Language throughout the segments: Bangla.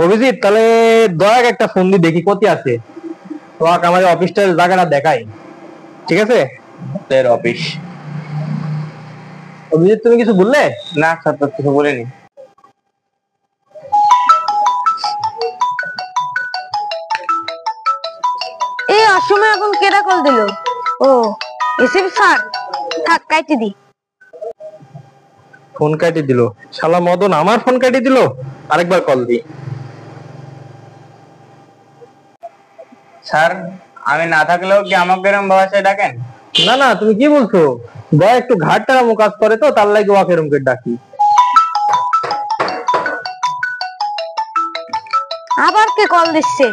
অভিজিৎ, তাহলে দয়া একটা ফোন দিয়ে দেখি কত আছে, তোমাকে আমাদের অফিসটার জায়গাটা দেখাই, ঠিক আছে? অফিস। অভিজিৎ, তুমি কিছু বললে? না স্যার, তো কিছু বলিনি। এই অসময়ে এখন কেডা কল দিল? ও এসিপি স্যার, থাক কাটি দি। ফোন কাটি দিল শালা মদন, আমার ফোন কাটি দিল। আরেকবার কল দি। স্যার, আমি না থাকলেও কি আমাকে এরকম ভাষায় ডাকেন? না না, তুমি কি বলছো? দয়া একটু ঘাটটা কাজ করে তো, তার লাগে ওকে এরকম করে ডাকি। আবার কে কল দিচ্ছে?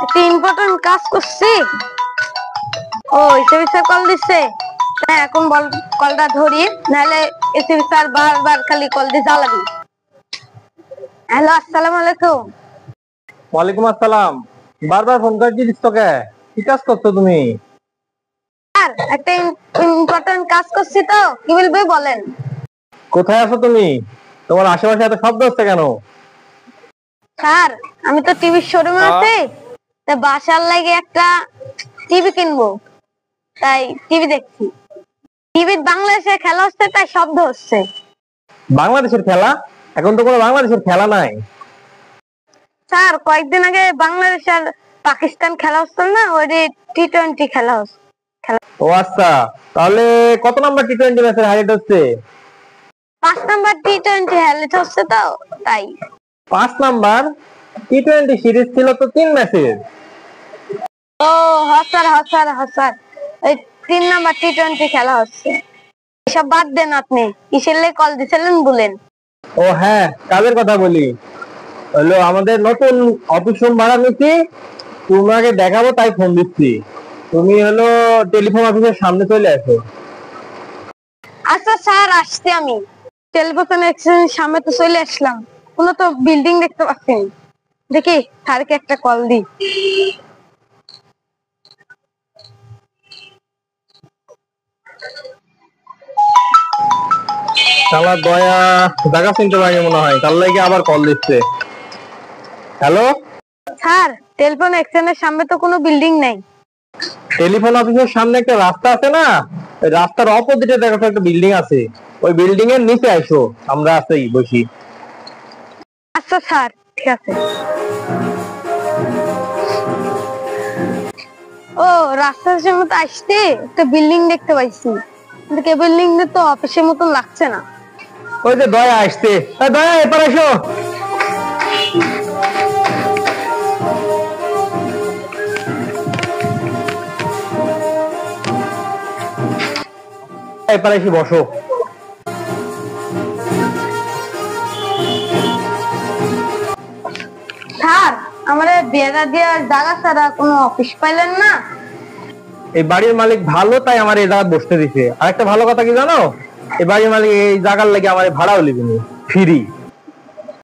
একটা ইম্পর্টেন্ট কাজ করছি। ও এসিপি স্যার কল দিচ্ছে। হ্যাঁ, এখন বল, কলটা ধরি, নাহলে এসিপি স্যার বারবার খালি কল দিয়ে জ্বালাবি। হ্যালো, আসসালামু আলাইকুম। ওয়ালাইকুম আসসালাম। বারবার ফোন কাটি দিচ্ছ কে? কি কাজ করছো তুমি? স্যার, একটা ইম্পর্টেন্ট কাজ করছি তো, কি বলবে বলেন। কোথায় আছো তুমি? তোমার আশেপাশে এত শব্দ হচ্ছে কেন? স্যার, আমি তো টিভির শোরুমে আছি, তা বাসার লাগে একটা টিভি কিনবো, তাই টিভি দেখছি। টিভি বাংলাদেশের খেলা হচ্ছে, তাই শব্দ হচ্ছে। বাংলাদেশের খেলা? এখন তো কোনো বাংলাদেশের খেলা নাই। স্যার, কয়েকদিন আগে বাংলাদেশ আর পাকিস্তান খেলা হচ্ছে না, ওই টি-20 খেলা হচ্ছে। ও আচ্ছা, তাহলে কত নাম্বার টি-20 ম্যাচের হাইলাইট হচ্ছে? 5 নাম্বার টি-20 হাইলাইট হচ্ছে তো, তাই। 5 নাম্বার টি-20 সিরিজ ছিল তো 3 ম্যাচের। ও হসার, এই 3 নাম্বার টি-20 খেলা হচ্ছে। এসব বাদ দেন, আপনি কিসের লাই কল দিছিলেন বলেন। ও হ্যাঁ, কাজের কথা বলি। হলো আমাদের নতুন অফিস রুম ভাড়া নিচ্ছি, তোমাকে দেখাবো তাই ফোন দিচ্ছি। তুমি হলো টেলিফোন অফিসের সামনে চলে আসো। আচ্ছা স্যার, আসছি আমি। টেলিভিশন এক্সচেঞ্জের সামনে তো চলে আসলাম, কোনো তো বিল্ডিং দেখতে পাচ্ছি না। দেখি স্যারকে একটা কল দিই। শালা দয়া জায়গা চিনতে পারি মনে হয়, তার লাগে আবার কল দিচ্ছে। হ্যালো স্যার, টেলিফোন এক্সচেঞ্জের সামনে তো কোনো বিল্ডিং নাই। টেলিফোন অফিসের সামনে একটা রাস্তা আছে না, ওই রাস্তার অপোজিটে দেখো একটা বিল্ডিং আছে, ওই বিল্ডিং এর নিচে আসো, আমরা আছি বসি। আচ্ছা স্যার, ঠিক আছে। ও রাস্তার সামনে তো আসতে একটা বিল্ডিং দেখতে পাইছি, কিন্তু বিল্ডিং তো অফিসের মতন লাগছে না। ওই যে দয়া আসছে, দয়া এবার আসো। এবার এসে বসো। স্যার, আমাদের বেড়া দেওয়ার জায়গা ছাড়া কোনো অফিস পাইলেন না? এই বাড়ির মালিক ভালো, তাই আমার এই জায়গায় বসতে দিছে। আর একটা ভালো কথা কি জানো, এই বাড়ির মালিক এই জায়গার লাগে আমার ভাড়াও লিবিনি, ফ্রি।